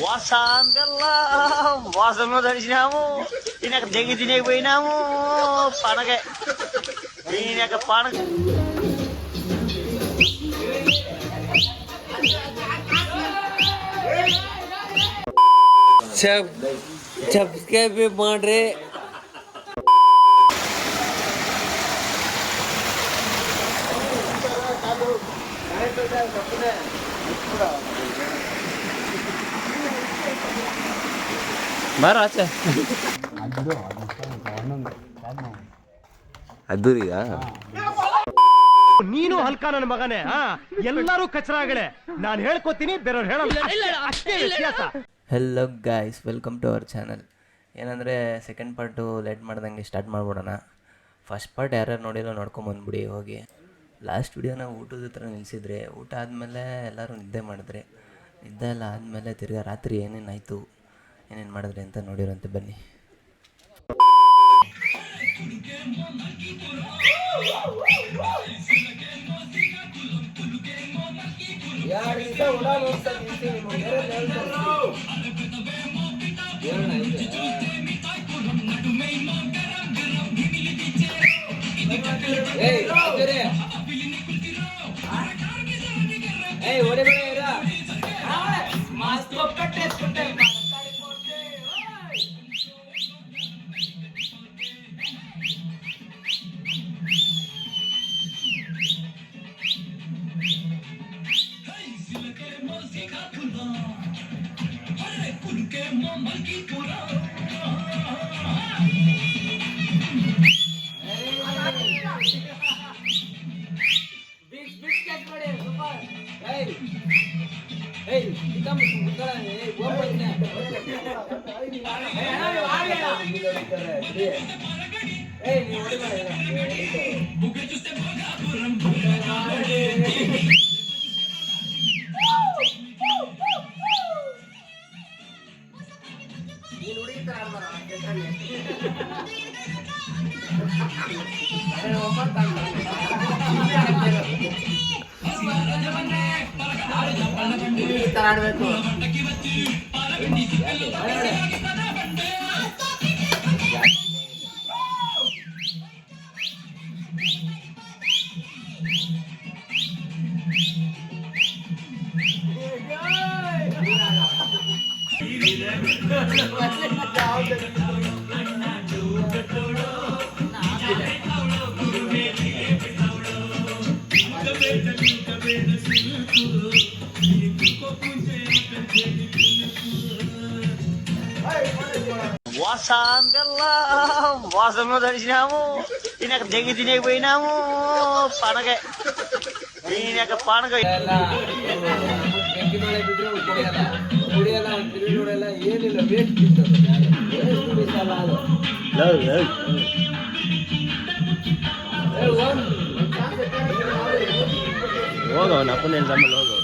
Wasambil wasam lo dari sinamu. Ini ke degi dini gue namu panak ini ke panak. Subscribe ಮಾಡ್ರಿ. ಬಾರ ಆಚೆ ಅದ್ದೂರಿಗ ನೀನು ಹಲ್ಕ ನನ್ನ ಮಗನೇ. ಎಲ್ಲರೂ ಕಚರಾಗಳೇ. ನಾನು ಹೇಳ್ಕೊತೀನಿ, ಬೇರೆಯವ್ರು ಹೇಳಲ್ಲ, ಅಷ್ಟೇ ವ್ಯತ್ಯಾಸ. Hello guys, welcome to our channel. ಏನಂದರೆ ಸೆಕೆಂಡ್ ಪಾರ್ಟು ಲೇಟ್ ಮಾಡ್ದಂಗೆ ಸ್ಟಾರ್ಟ್ ಮಾಡ್ಬಿಡೋಣ. ಫಸ್ಟ್ ಪಾರ್ಟ್ ಯಾರ್ಯಾರು ನೋಡಿಲ್ಲ ನೋಡ್ಕೊಂಬಂದ್ಬಿಡಿ ಹೋಗಿ. ಲಾಸ್ಟ್ ವಿಡಿಯೋನ ಊಟದ ಹತ್ರ ನಿಲ್ಲಿಸಿದ್ರೆ, ಊಟ ಆದಮೇಲೆ ಎಲ್ಲರೂ ನಿದ್ದೆ ಮಾಡಿದ್ರೆ, ನಿದ್ದೆ ಎಲ್ಲ ಆದಮೇಲೆ ತಿರ್ಗಾ ರಾತ್ರಿ ಏನೇನಾಯಿತು, ಏನೇನು ಮಾಡಿದ್ರಿ ಅಂತ ನೋಡಿರೋಂತೆ ಬನ್ನಿ. Wasambil wasam lo dari sinamu. Ini ke degi dini gue namu panak ini ke panak. Logo, aku nih sama logo.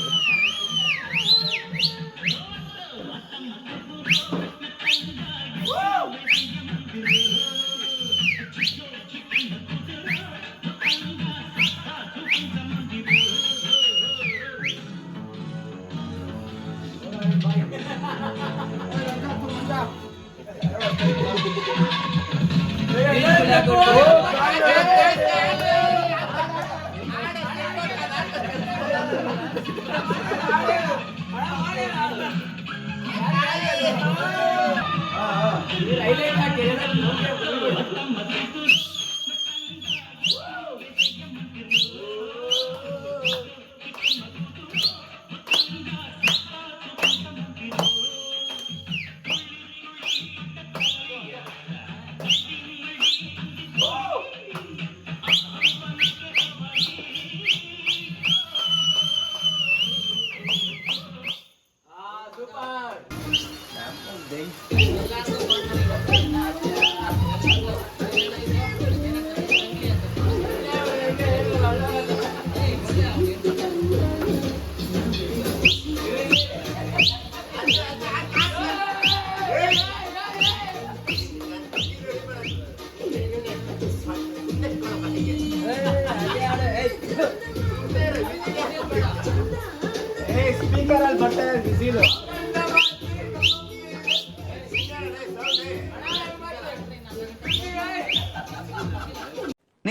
Speaker al button, zero.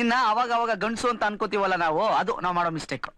ನಿನ್ನ ಅವಾಗ ಅವಾಗ ಗಂಡಸು ಅಂತ ಅನ್ಕೋತೀವಲ್ಲ ನಾವು, ಅದು ನಾವು ಮಾಡೋ ಮಿಸ್ಟೇಕ್.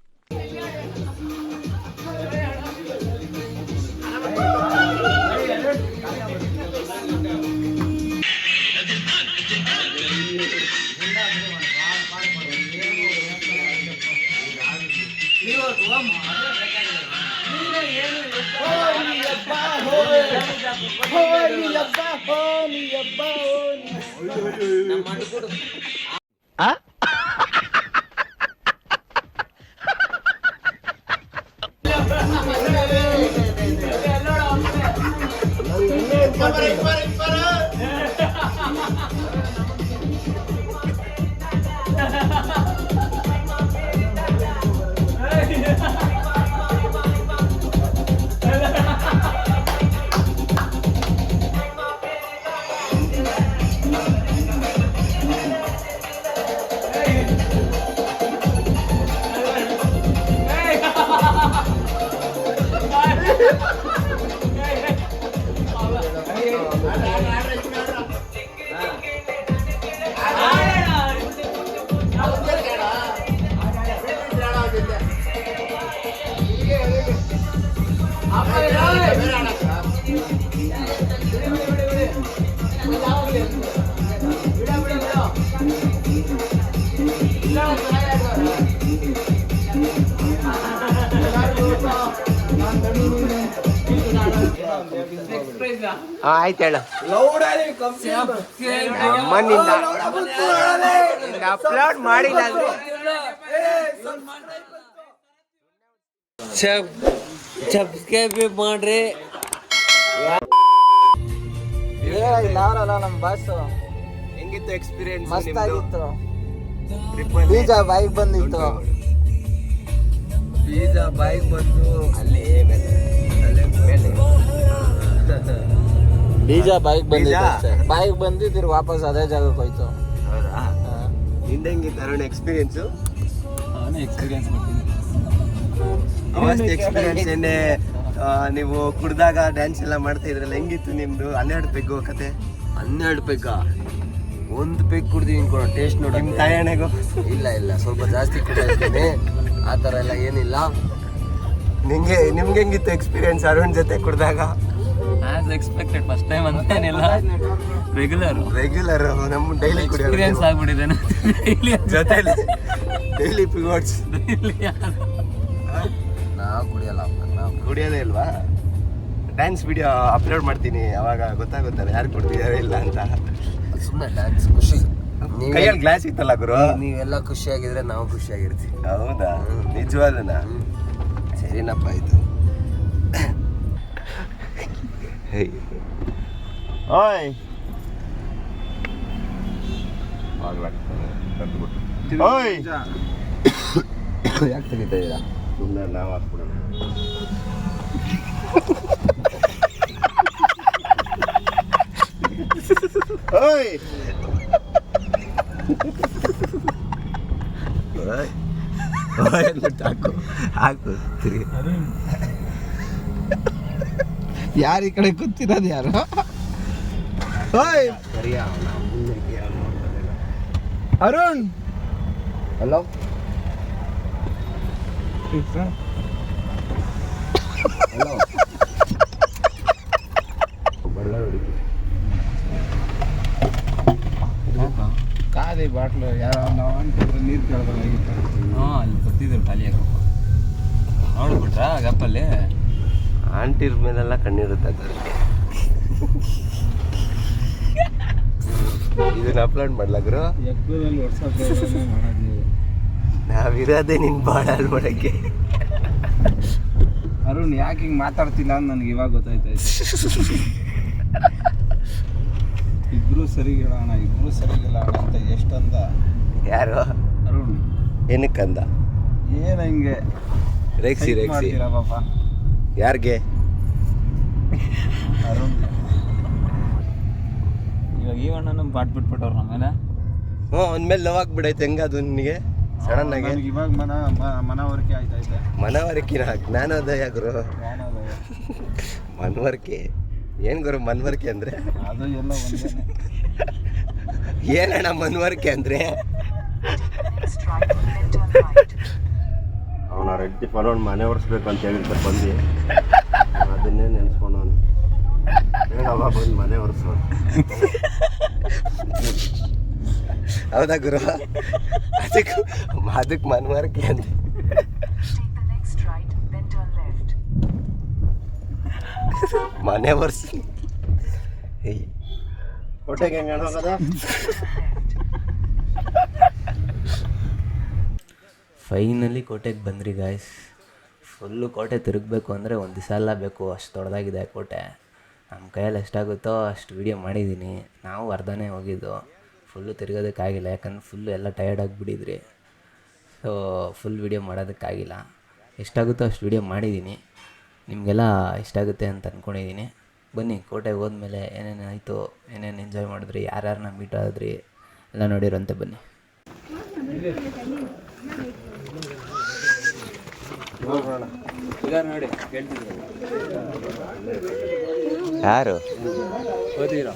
ಆಯ್ತು ಹೇಳು. ಅಮ್ಮನಿಂದ ಅಪ್ಲೋಡ್ ಮಾಡಿಲ್ಲ ಅಂದ್ರೆ ಸಬ್ಸ್ಕ್ರೈಬ್ ಮಾಡ್ರಿ. ನಮ್ಮ ಬಸ್ ಹೆಂಗಿತ್ತು ಎಕ್ಸ್ಪೀರಿಯನ್ಸ್? ಮಸ್ತ್ ಆಗಿತ್ತು. ಬೀಜ ಬೈಕ್ ಬಂದಿತ್ತು. ಬೀಜ ಬೈಕ್ ಬಂದು ಅಲ್ಲಿ ಬೀಜ ಬೈಕ್ ಬಂದಿತ್ತು. ಬೈಕ್ ಬಂದಿದ್ರು ವಾಪಸ್ ಅದೇ ಜಾಗಕ್ಕೆ ಹೋಯ್ತು. ನಿಂದ ಹೆಂಗಿತ್ತು ಅರುಣ್ ಎಕ್ಸ್ಪೀರಿಯನ್ಸ್? ಎಕ್ಸ್ಪೀರಿಯನ್ಸ್ ಎಕ್ಸ್ಪೀರಿಯನ್ಸ್ ಏನೇ ನೀವು ಕುಡ್ದಾಗ ಡ್ಯಾನ್ಸ್ ಎಲ್ಲ ಮಾಡ್ತಾ ಇದ್ರಲ್ಲ, ಹೆಂಗಿತ್ತು ನಿಮ್ದು? 12 ಪೆಗ್ಗು ಕತೆ. 12 ಪೆಗ್ಗ, 1 ಪೆಗ್ ಕುಡ್ದೀನಿ ಕೊಡೋ ಟೇಸ್ಟ್ ನೋಡ. ನಿಮ್ಮ ತಾಯಣೆಗೂ ಇಲ್ಲ ಸ್ವಲ್ಪ ಜಾಸ್ತಿ ಕುಡಿತೀನಿ, ಆ ಥರ ಎಲ್ಲ ಏನಿಲ್ಲ. ನಿಮ್ಗೆ ಹೆಂಗಿತ್ತು ಎಕ್ಸ್ಪೀರಿಯನ್ಸ್ ಅರುಣ್ ಜೊತೆ ಕುಡ್ದಾಗ? ಆಸ್ ಎಕ್ಸ್ಪೆಕ್ಟೆಡ್, ಫಸ್ಟ್ ಟೈಮ್ ಅಂತೇನಿಲ್ಲ, ರೆಗ್ಯುಲರ್ ನಮ್ಮ ಡೈಲಿ ಎಕ್ಸ್ಪೀರಿಯನ್ಸ್ ಆಗ್ಬಿಟ್ಟಿದೆ ಜೊತೆಲಿ ಡೈಲಿ ಪಿಗೋಟ್ಸ್. ನಾವು ಕುಡಿಯಲ್ಲ, ನಾವು ಕುಡಿಯೋದೇ ಇಲ್ವಾ? ಡ್ಯಾನ್ಸ್ ವಿಡಿಯೋ ಅಪ್ಲೋಡ್ ಮಾಡ್ತೀನಿ, ಅವಾಗ ಗೊತ್ತಾಗುತ್ತಲ್ಲ ಯಾರು ಕೊಡ್ತಿದ್ದಾರೆ ಇಲ್ಲ ಅಂತ. ಸುಮ್ಮನೆ ಡ್ಯಾನ್ಸ್ ಖುಷಿ. ಕೈಯಲ್ಲಿ ಗ್ಲಾಸ್ ಇತ್ತಲ್ಲ ಗುರು, ನೀವೆಲ್ಲ ಖುಷಿಯಾಗಿದ್ರೆ ನಾವು ಖುಷಿಯಾಗಿರ್ತೀವಿ. ಹೌದಾ? ನಿಜವಾದನಾ? ಸರಿನಪ್ಪ ಆಯ್ತು. ಓಯ್ ಓಯ್ ಯಾಕೆ ತೆಗಿತಾ ಇದ್ದೀರಾ? ಸುಮ್ಮನೆ ನಾವು ಹಾಕ್ಬಿಡೋಣ. ಓಯ್ ಹಾಕು ಯಾರು ಈ ಕಡೆ ಕೂತಿರೋದು ಯಾರು? ಅರುಣ್, ಹಲೋ. ಹಲೋ, ಖಾಲಿ ಬಾಟ್ಲು ಯಾರೋ ನಾವು ಅಂತಿದ್ರೆ ನೀರು ಕೇಳ್ದಂಗಾಗಿತ್ತು. ಅಲ್ಲಿ ಗೊತ್ತಿದ್ರು ಖಾಲಿ ಆಗಪ್ಪ, ನೋಡ್ಬಿಟ್ರಾ ಗಪ್ಪಲ್ಲಿ ಆಂಟಿರ್ ಮೇಲೆಲ್ಲ ಕಣ್ಣಿರುತ್ತೆ ಅದರಲ್ಲಿ. ಇದನ್ನ ಅಪ್ಲೋಡ್ ಮಾಡ್ಲಾಗ್ರು ಎಗ್ಗೂರಲ್ಲಿ ವಾಟ್ಸಪ್ ಮಾಡೋದು. ನಾವಿರೋದೇ ನಿನ್ ಬಾಳಲ್ ಮಾಡಕ್ಕೆ. ಅರುಣ್ ಯಾಕೆ ಹಿಂಗೆ ಮಾತಾಡ್ತಿಲ್ಲ ಅಂತ ನನಗೆ ಇವಾಗ ಗೊತ್ತಾಯ್ತಾಯ್ತು. ಇಬ್ರು ಸರಿಗಿಲ್ಲ ಅಣ್ಣ ಅಂತ ಎಷ್ಟಂದ ಯಾರು? ಅರುಣ್. ಏನಕ್ಕಂದ? ಏನು ಹಿಂಗೆ ರೇಗ್ಸಿ ಮಾಡ್ತೀರಾ ಪಾಪ? ಯಾರಿಗೆ? ಅರುಣ್. ಇವಾಗ ಈ ಅಣ್ಣನ ಪಾಟ್ ಬಿಟ್ಬಿಟ್ಟವ್ರು ನಮ್ಮೇಲೆ. ಅಂದ್ಮೇಲೆ ಲವ್ ಆಗ್ಬಿಡೈತೆ. ಹೆಂಗದು ನಿನಗೆ ಸಡನ್ ಆಗಿ? ಇವಾಗ ಮನವರಿಕೆ ಆಯ್ತೈತೆ. ಮನವರಿಕೆನ ಜ್ಞಾನೋದಯ ಗುರು. ಮನವರಿಕೆ ಏನ್ ಗುರು? ಮನವರಿಕೆ ಅಂದ್ರೆ ಅದು ಎಲ್ಲ ಒಂದೇನೆ. ಏನಣ್ಣ ಮನವರಿಕೆ ಅಂದ್ರೆ? ಅವನ ರೆಡ್ಡಿ ಫಲೋನ್ ಮನೆ ಒರೆಸ್ಬೇಕು ಅಂತ ಹೇಳಿರ್ತಾರೆ ಬಂದು ಅದನ್ನೇ ನೆನ್ಸ್ಕೊಂಡವನು ಹೇಳವ ಬಂದು ಮನೆ ಒರೆಸೋ. ಹೌದಾ ಗುರು? ಅದಕ್ಕೆ ಮನ್ಮಾರ್ಕೆ ಅಂತ ಮನೆ ಒರೆಸಿ ಹೊಟ್ಟೆಗೆ ಹೆಂಗೆ ಹೋಗೋದ? ಫೈನಲಿ ಕೋಟೆಗೆ ಬಂದ್ರಿ ಗಾಯ್ಸ್. ಫುಲ್ಲು ಕೋಟೆ ತಿರುಗಬೇಕು ಅಂದರೆ ಒಂದು ದಿವಸ ಎಲ್ಲ ಬೇಕು, ಅಷ್ಟು ದೊಡ್ಡದಾಗಿದೆ ಕೋಟೆ. ನಮ್ಮ ಕೈಯಲ್ಲಿ ಎಷ್ಟಾಗುತ್ತೋ ಅಷ್ಟು ವೀಡಿಯೋ ಮಾಡಿದ್ದೀನಿ. ನಾವು ಅರ್ಧನೇ ಹೋಗಿದ್ದು, ಫುಲ್ಲು ತಿರುಗೋದಕ್ಕಾಗಿಲ್ಲ, ಯಾಕಂದ್ರೆ ಫುಲ್ಲು ಎಲ್ಲ ಟಯರ್ಡ್ ಆಗಿಬಿಟ್ಟಿದ್ರಿ. ಸೊ ಫುಲ್ ವೀಡಿಯೋ ಮಾಡೋದಕ್ಕಾಗಿಲ್ಲ. ಎಷ್ಟಾಗುತ್ತೋ ಅಷ್ಟು ವೀಡಿಯೋ ಮಾಡಿದ್ದೀನಿ. ನಿಮಗೆಲ್ಲ ಇಷ್ಟ ಆಗುತ್ತೆ ಅಂತ ಅಂದ್ಕೊಂಡಿದ್ದೀನಿ. ಬನ್ನಿ, ಕೋಟೆಗೆ ಹೋದ್ಮೇಲೆ ಏನೇನು ಆಯಿತು, ಏನೇನು ಎಂಜಾಯ್ ಮಾಡಿದ್ರಿ, ಯಾರ್ಯಾರನ್ನ ಮೀಟ್ ಆದ್ರಿ ಎಲ್ಲ ನೋಡಿರಂತೆ ಬನ್ನಿ. ನೋಡಿ ಯಾರು ಓದಿರೋ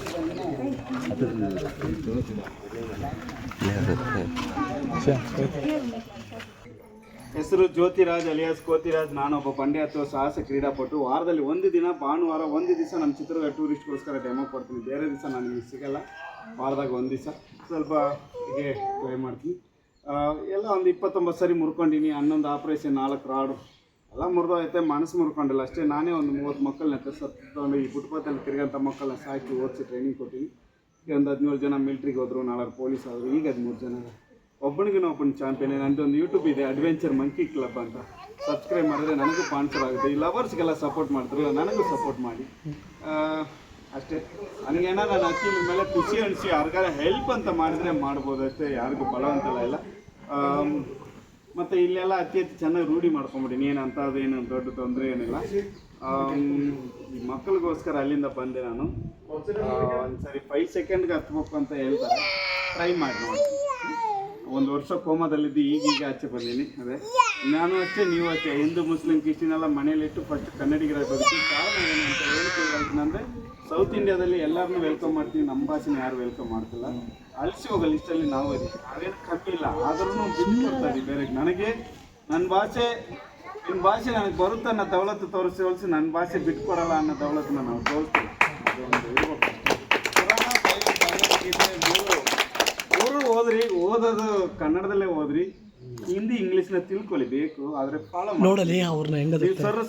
ಹೆಸರು ಜ್ಯೋತಿರಾಜ್ ಅಲಿಯಾಸ್ ಕೋತಿರಾಜ್. ನಾನೊಬ್ಬ ಬಂಡೆ ಅಥವಾ ಸಾಹಸ ಕ್ರೀಡಾಪಟು. ವಾರದಲ್ಲಿ ಒಂದು ದಿನ ಭಾನುವಾರ ಒಂದು ದಿವಸ ನಮ್ಮ ಚಿತ್ರದ ಟೂರಿಸ್ಟ್ಗೋಸ್ಕರ ಡೆಮೋ ಕೊಡ್ತೀನಿ. ಬೇರೆ ದಿವಸ ನನಗೆ ಸಿಗಲ್ಲ. ವಾರದಾಗ ಒಂದು ದಿವಸ ಸ್ವಲ್ಪ ಹೀಗೆ ಟ್ರೈ ಮಾಡ್ತೀನಿ. ಎಲ್ಲ ಒಂದು 29 ಸರಿ ಮುರ್ಕೊಂಡಿನಿ. 11 ಆಪ್ರೇಷನ್, 4 ರಾಡು ಎಲ್ಲ ಮುರಿದೋಯ್ತೆ. ಮನಸ್ಸು ಮುರ್ಕೊಂಡಿಲ್ಲ ಅಷ್ಟೇ. ನಾನೇ ಒಂದು 30 ಮಕ್ಕಳನ್ನ ಸತ್ತೊಂಡು ಈ ಫುಟ್ಪಾತಲ್ಲಿ ತಿರುಗಂಥ ಮಕ್ಕಳನ್ನ ಸಾಕಿ ಓದಿಸಿ ಟ್ರೈನಿಂಗ್ ಕೊಟ್ಟಿನಿ. ಒಂದು 17 ಜನ ಮಿಲ್ಟ್ರಿಗೆ ಹೋದರು, 4 ಪೊಲೀಸ್ ಆದರು, ಈಗ 13 ಜನ. ಒಬ್ಬನಿಗೆ ಒಬ್ಬನ ಚಾಂಪಿಯನ್. ನಂದು ಒಂದು ಯೂಟ್ಯೂಬ್ ಇದೆ, ಅಡ್ವೆಂಚರ್ ಮಂಕಿ ಕ್ಲಬ್ ಅಂತ. ಸಬ್ಸ್ಕ್ರೈಬ್ ಮಾಡಿದ್ರೆ ನನಗೂ ಸ್ಪಾನ್ಸರ್ ಆಗುತ್ತೆ. ಈ ಲವರ್ಸ್ಗೆಲ್ಲ ಸಪೋರ್ಟ್ ಮಾಡ್ತಾರಲ್ಲ, ನನಗೂ ಸಪೋರ್ಟ್ ಮಾಡಿ ಅಷ್ಟೇ. ನನಗೇನೋ ನಾನು ಅಕ್ಕಿನ ಮೇಲೆ ಖುಷಿ ಅನಿಸಿ ಯಾರಿಗಾರ ಹೆಲ್ಪ್ ಅಂತ ಮಾಡಿದರೆ ಮಾಡ್ಬೋದು ಅಷ್ಟೇ, ಯಾರಿಗೂ ಬಲವಂತಲ್ಲ ಇಲ್ಲ. ಮತ್ತು ಇಲ್ಲೆಲ್ಲ ಅತಿ ಹೆಚ್ಚು ಚೆನ್ನಾಗಿ ರೂಢಿ ಮಾಡ್ಕೊಂಬಿಟ್ಟಿನಿ. ಏನಂತದೇನು ದೊಡ್ಡ ತೊಂದರೆ ಏನಿಲ್ಲ. ಈ ಮಕ್ಕಳಿಗೋಸ್ಕರ ಅಲ್ಲಿಂದ ಬಂದೆ ನಾನು. ಒಂದು ಸರಿ 5 ಸೆಕೆಂಡ್ಗೆ ಹತ್ಬೇಕು ಅಂತ ಹೇಳ್ತಾರೆ, ಟ್ರೈ ಮಾಡಿ ನೋಡಿ. 1 ವರ್ಷ ಕೋಮಾದಲ್ಲಿದ್ದು ಈಗೀಗ ಆಚೆ ಬಂದೀನಿ. ಅದೇ ನಾನು ಅಷ್ಟೇ, ನೀವು ಅಷ್ಟೇ. ಹಿಂದೂ ಮುಸ್ಲಿಂ ಕ್ರಿಶ್ಚಿಯನ್ ಎಲ್ಲ ಮನೇಲಿಟ್ಟು ಫಸ್ಟ್ ಕನ್ನಡಿಗರ ಬದುಕಿ. ಕಾರಣ ಏನು ಅಂತ ಹೇಳ್ತೀನಂದರೆ, ಸೌತ್ ಇಂಡಿಯಾದಲ್ಲಿ ಎಲ್ಲರನ್ನೂ ವೆಲ್ಕಮ್ ಮಾಡ್ತೀವಿ, ನಮ್ಮ ಭಾಷೆನ ಯಾರು ವೆಲ್ಕಮ್ ಮಾಡ್ತಿಲ್ಲ. ಅಳಿಸಿ ಹೋಗೋ ಲಿಸ್ಟಲ್ಲಿ ನಾವು ಇದೀವಿ, ಅದೇನು ಕಮ್ಮಿ ಇಲ್ಲ. ಆದ್ರೂ ಬಿಟ್ಟು ಕೊಡ್ತಾರೆ ಬೇರೆ. ನನಗೆ ನನ್ನ ಭಾಷೆ, ನಿನ್ನ ಭಾಷೆ ನನಗೆ ಬರುತ್ತೆ ಅನ್ನೋ ದೌಲತ್ತು ತೋರಿಸಿ ನನ್ನ ಭಾಷೆ ಬಿಟ್ಕೊಡಲ್ಲ ಅನ್ನೋ ದೌಲತ್ತನ್ನ ನಾವು ತೋರಿಸ್ತೀವಿ. ಅದೊಂದು ಇರ್ಬೇಕು. ಪುರಾಣ, ಬೈಬಲ್, ಭಗವದ್ಗೀತೆ ಮೂರು ಓದ್ರಿ. ಓದೋದು ಕನ್ನಡದಲ್ಲೇ ಓದ್ರಿ. ಹಿಂದಿ ಇಂಗ್ಲೀಷ್ನ ತಿಳ್ಕೊಳ್ಳಿ ಬೇಕು, ಆದರೆ ಫಾಲೋ ನೋಡಲಿ ಅವ್ರನ್ನ.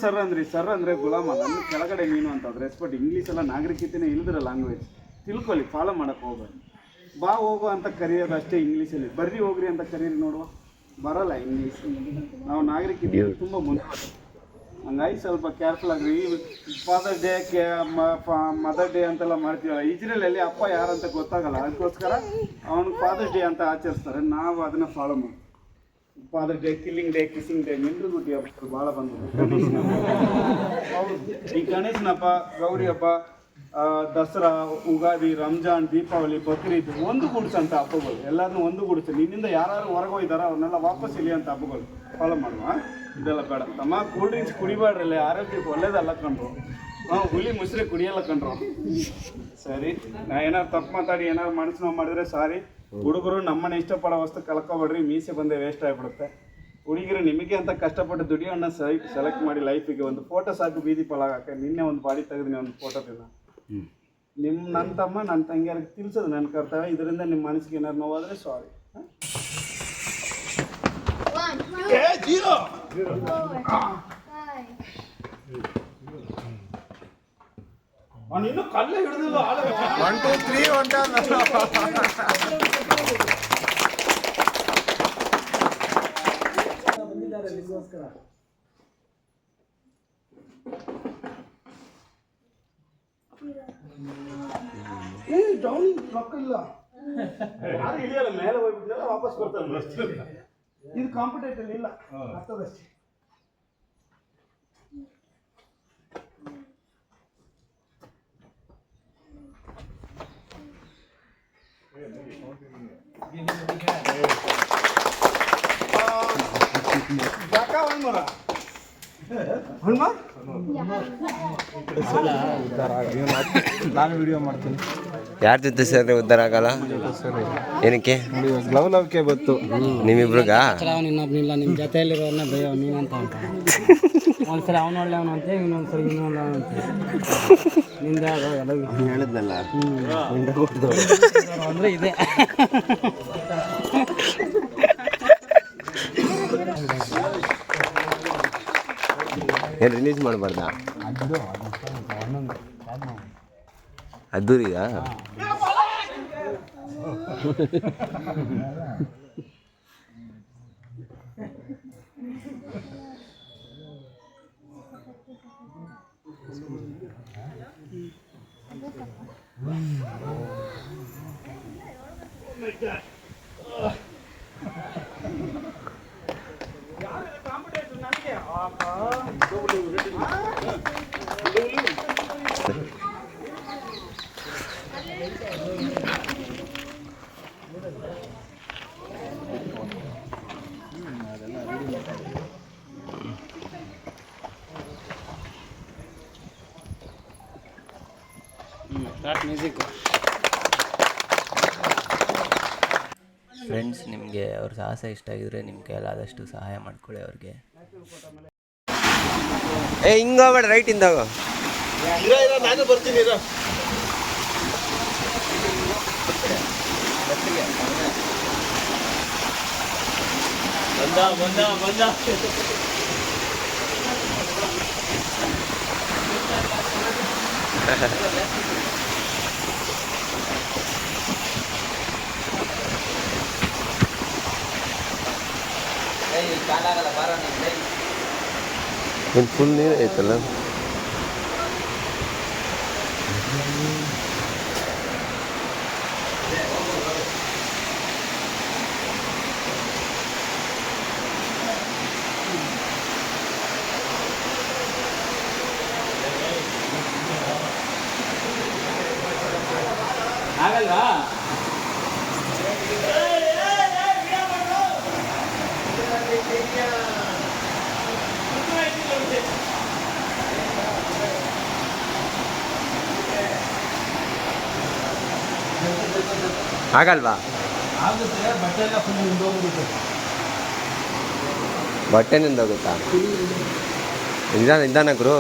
ಸರ್ ಅಂದ್ರಿ, ಸರ್ ಅಂದರೆ ಗುಲಾಮ, ನನ್ನ ಕೆಳಗಡೆ ನೀನು ಅಂತ ರೆಸ್ಪೆಕ್ಟ್. ಇಂಗ್ಲೀಷ್ ಎಲ್ಲ ನಾಗರಿಕತೆನೇ ಇಲ್ದಿರೋ ಲ್ಯಾಂಗ್ವೇಜ್. ತಿಳ್ಕೊಳ್ಳಿ, ಫಾಲೋ ಮಾಡೋಕ್ಕೆ ಹೋಗ್ಬೇಡಿ. ಬಾ ಹೋಗು ಅಂತ ಕರೆಯೋದು ಅಷ್ಟೇ ಇಂಗ್ಲೀಷಲ್ಲಿ. ಬರ್ರಿ ಹೋಗ್ರಿ ಅಂತ ಕರೀರಿ ನೋಡುವ, ಬರೋಲ್ಲ ಇಂಗ್ಲೀಷ್. ನಾವು ನಾಗರಿಕತೆ ತುಂಬ ಮುಂದೆ. ಹಂಗಾಗಿ ಸ್ವಲ್ಪ ಕೇರ್ಫುಲ್ ಆಗ್ರಿ. ಫಾದರ್ ಡೇ, ಮದರ್ ಡೇ ಅಂತೆಲ್ಲ ಮಾಡ್ತೀವಲ್ಲ, ಇಜ್ರೇಲಲ್ಲಿ ಅಪ್ಪ ಯಾರಂತ ಗೊತ್ತಾಗಲ್ಲ, ಅದಕ್ಕೋಸ್ಕರ ಅವನಿಗೆ ಫಾದರ್ಸ್ ಡೇ ಅಂತ ಆಚರಿಸ್ತಾರೆ. ನಾವು ಅದನ್ನು ಫಾಲೋ ಮಾಡಿ. Father day, killing day, kissing day, ಮಿಂಡ್ರುಗುಟ್ಟಿ ಹಬ್ಬ ಭಾಳ ಬಂದಿದೆ. ಈ ಗಣೇಶನ ಹಬ್ಬ, ಗೌರಿ ಹಬ್ಬ, ದಸರಾ, ಉಗಾದಿ, ರಂಜಾನ್, ದೀಪಾವಳಿ, ಬಕ್ರೀದ್ ಒಂದು ಗೂಡ್ಸಂತ ಹಬ್ಬಗಳು. ಎಲ್ಲರನ್ನೂ ಒಂದು ಗೂಡಿಸಿ. ನಿನ್ನಿಂದ ಯಾರು ಹೊರಗೆ ಹೋಯ್ದಾರೋ ಅವ್ರನ್ನೆಲ್ಲ ವಾಪಸ್ ಇಲ್ಲಿ ಅಂತ ಹಬ್ಬಗಳು ಫಾಲೋ ಮಾಡುವ. ಇದೆಲ್ಲ ಬೇಡ ತಮ್ಮ. ಕೂಲ್ ಡ್ರಿಂಕ್ಸ್ ಕುಡಿಬೇಡ್ರಲ್ಲ, ಆರೋಗ್ಯಕ್ಕೆ ಒಳ್ಳೇದಲ್ಲ ಕಂಡ್ರು. ಹುಲಿ ಮುಸ್ರೆ ಕುಡಿಯಲ್ಲ ಕಂಡ್ರು. ಸರಿ, ನಾ ಏನಾರು ತಪ್ಪು ಮಾತಾಡಿ ಏನಾರು ಮನಸ್ಸು ನೋವು ಮಾಡಿದ್ರೆ ಸಾರಿ. ಹುಡುಗರು ನಮ್ಮನ್ನ ಇಷ್ಟಪಡೋ ವಸ್ತು ಕಳ್ಕೊಬೇಡ್ರಿ, ಮೀಸೆ ಬಂದೆ ವೇಸ್ಟ್ ಆಗಿಬಿಡುತ್ತೆ. ಹುಡುಗಿರು ನಿಮಗೆ ಅಂತ ಕಷ್ಟಪಟ್ಟು ದುಡಿಯೋಣ ಸೆಲೆಕ್ಟ್ ಮಾಡಿ ಲೈಫಿಗೆ ಒಂದು ಫೋಟೋ ಸಾಕು ಬೀದಿ ಪಳಗಾಕ. ನಿನ್ನೆ ಒಂದು ಬಾಡಿ ತೆಗೆದಿನಿ, ಒಂದು ಫೋಟೋದಿಂದ. ನನ್ನ ತಮ್ಮ ನನ್ನ ತಂಗಿಯರಿಗೆ ತಿಳಿಸೋದು ನನ್ನ ಕರ್ತವ್ಯ. ಇದರಿಂದ ನಿಮ್ಮ ಮನಸ್ಸಿಗೆ ಏನಾರು ನೋವಾದರೆ ಸಾರಿ. ಇನ್ನು ಕಲ್ಲೇ ಹಿಡಿದಿಲ್ಲ. 1 2 3 ಡೌನ್ ರೊಕ್ಕ ಇಲ್ಲ, ಯಾರು ಇಳಿಯಲ್ಲ, ಮೇಲೆ ಹೋಗ್ಬಿಟ್ಟಿಲ್ಲ, ವಾಪಸ್ ಬರ್ತಾರೆ. ಇದು ಕಾಂಪಿಟೇಟಿವ್ ಇಲ್ಲ, ಅಷ್ಟದಷ್ಟೇ. ನಾನು ವಿಡಿಯೋ ಮಾಡ್ತೀನಿ. ಯಾರ ಜೊತೆ ಸೇರಿದ್ರೆ ಉದ್ಧಾರ ಆಗಲ್ಲ? ಏನಕ್ಕೆ? ಲವ್ಕೆ ಬತ್ತು ನಿಮ್ಮಿಬ್ರಿಗ ಇನ್ನೊಬ್ನಿಲ್ಲ ನಿಮ್ಮ ಜೊತೆಯಲ್ಲಿರೋನ್ನ ಬೈಯೋ ನೀನಂತ ಅಂತ ಒಂದ್ಸರಿ ಅವನು ಒಳ್ಳೆ ಅವನು ಅಂತೆ ಇನ್ನೊಂದ್ಸರಿ ಇನ್ನೊಂದು ಅವನು ಅಂತೆ ನಿಂದ ಹೇಳಿದ್ನಲ್ಲ ಅಂದರೆ ಇದೆ. ಏನು ರಿಲೀಸ್ ಮಾಡಬಾರ್ದಾ? ಅದ್ದೂರಿಗ ಫ್ರೆಂಡ್ಸ್, ನಿಮಗೆ ಅವ್ರ ಸಾಹಸ ಇಷ್ಟ ಆಗಿದ್ರೆ ನಿಮ್ಮ ಕೈಲಾದಷ್ಟು ಸಹಾಯ ಮಾಡ್ಕೊಳ್ಳಿ ಅವ್ರಿಗೆ. ಹಿಂಗೋಗ್ಬೇಡ, ರೈಟಿಂದ ಹೋಗೋ. ನಾನು ಬರ್ತೀನಿ. ಬಂದ ಏನು ಫುಲ್ ನೀರು ಐತಲ್ಲ. ಆಗಲ್ವಾ? ಆಗಲ್ವಾ? ಬಟ್ಟೆ ನಿಂದೋಗುತ್ತಾ? ನಿಧಾನ ಗುರು.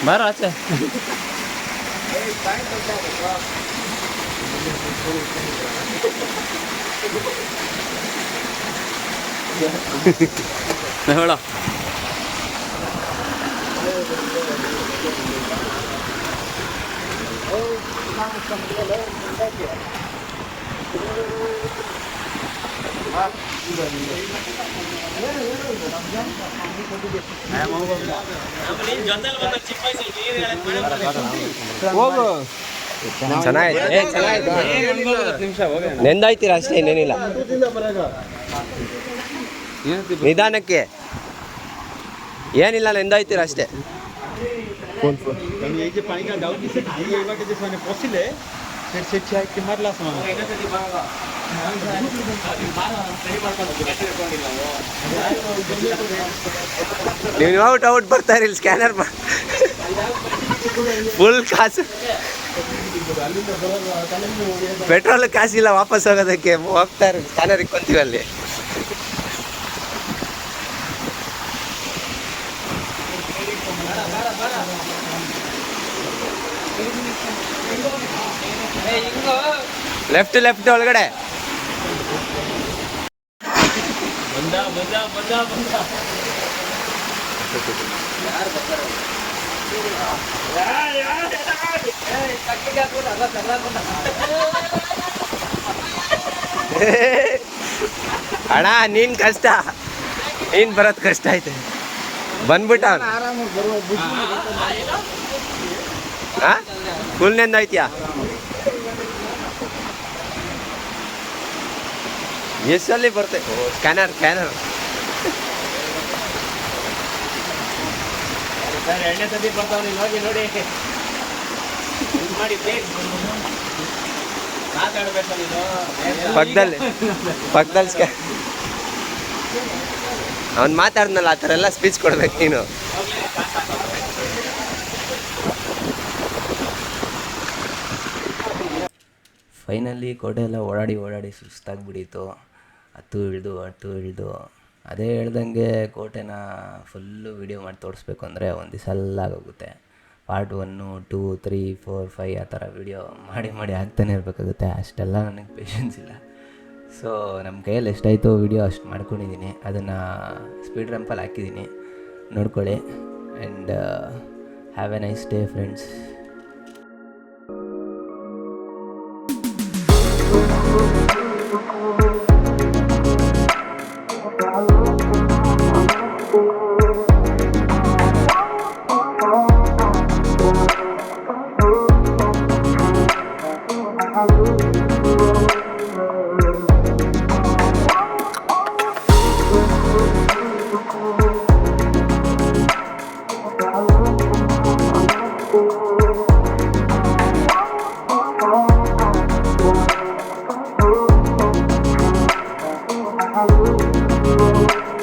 ಬಾರ ಆಚೆ. ಹೇಳ ಹೋಗು. ಚೆನ್ನಾಯ್ತು. ನೆಂದಾಯ್ತೀರ ಅಷ್ಟೇ, ಇನ್ನೇನಿಲ್ಲ. ನಿಧಾನಕ್ಕೆ ಏನಿಲ್ಲ, ನೆಂದಾಯ್ತೀರ ಅಷ್ಟೇ. ನೀವು ಔಟ್ ಬರ್ತಾ ಇರಲಿ, ಸ್ಕ್ಯಾನರ್ ಫುಲ್ ಕಾಸು, ಪೆಟ್ರೋಲ್ ಕಾಸಿಲ್ಲ ವಾಪಸ್ ಹೋಗೋದಕ್ಕೆ. ಹೋಗ್ತಾ ಇರೋ ಸ್ಕ್ಯಾನರ್ ಇಕ್ಕೊಂತೀವಿ ಅಲ್ಲಿ. ಲೆಫ್ಟ್ ಒಳಗಡೆ. ಯಾರು ಅಣ್ಣ ನೀನ್ ಕಷ್ಟ, ನೀನ್ ಬರೋದ್ ಕಷ್ಟ ಐತೆ. ಬಂದ್ಬಿಟ್ಟ ಫುಲ್ ನೆಂದಾಯ್ತೀಯಾ? ಎಷ್ಟಲ್ಲಿ ಬರ್ತೆ ಸ್ಕ್ಯಾನರ್ ಸ್ಕ್ಯಾನರ್. ಎರಡನೇ ಸತಿ ಬರ್ತಾವ ನೀನು ಹೋಗಿ ನೋಡಿ ಮಾಡಿ ಮಾತಾಡ್ಬೇಕು ನೀನು ಪಕ್ಕದಲ್ಲಿ ಅವ್ನು ಮಾತಾಡ್ನಲ್ಲ ಆ ಥರ ಎಲ್ಲ ಸ್ಪೀಚ್ ಕೊಡ್ಬೇಕು ನೀನು. ಫೈನಲಿ ಕೋಟೆ ಎಲ್ಲ ಓಡಾಡಿ ಸುಸ್ತಾಗ್ಬಿಟ್ಟಿತ್ತು. ಹತ್ತು ಇಳಿದು ಅದೇ ಹೇಳ್ದಂಗೆ ಕೋಟೆನ ಫುಲ್ಲು ವೀಡಿಯೋ ಮಾಡಿ ತೋರಿಸ್ಬೇಕು ಅಂದರೆ ಒಂದು ದಿವಸ ಎಲ್ಲ ಆಗೋಗುತ್ತೆ. ಪಾರ್ಟ್ 1, 2, 3, 4, 5 ಆ ಥರ ವೀಡಿಯೋ ಮಾಡಿ ಹಾಕ್ತಾನೆ ಇರಬೇಕಾಗುತ್ತೆ. ಅಷ್ಟೆಲ್ಲ ನನಗೆ ಪೇಷನ್ಸ್ ಇಲ್ಲ. ಸೊ ನಮ್ಮ ಕೈಯಲ್ಲಿ ಎಷ್ಟಾಯಿತು ವೀಡಿಯೋ ಅಷ್ಟು ಮಾಡ್ಕೊಂಡಿದ್ದೀನಿ. ಅದನ್ನು ಸ್ಪೀಡ್ ರ್ಯಾಂಪಲ್ಲಿ ಹಾಕಿದ್ದೀನಿ, ನೋಡ್ಕೊಳ್ಳಿ. And have A nice day friends. Hello.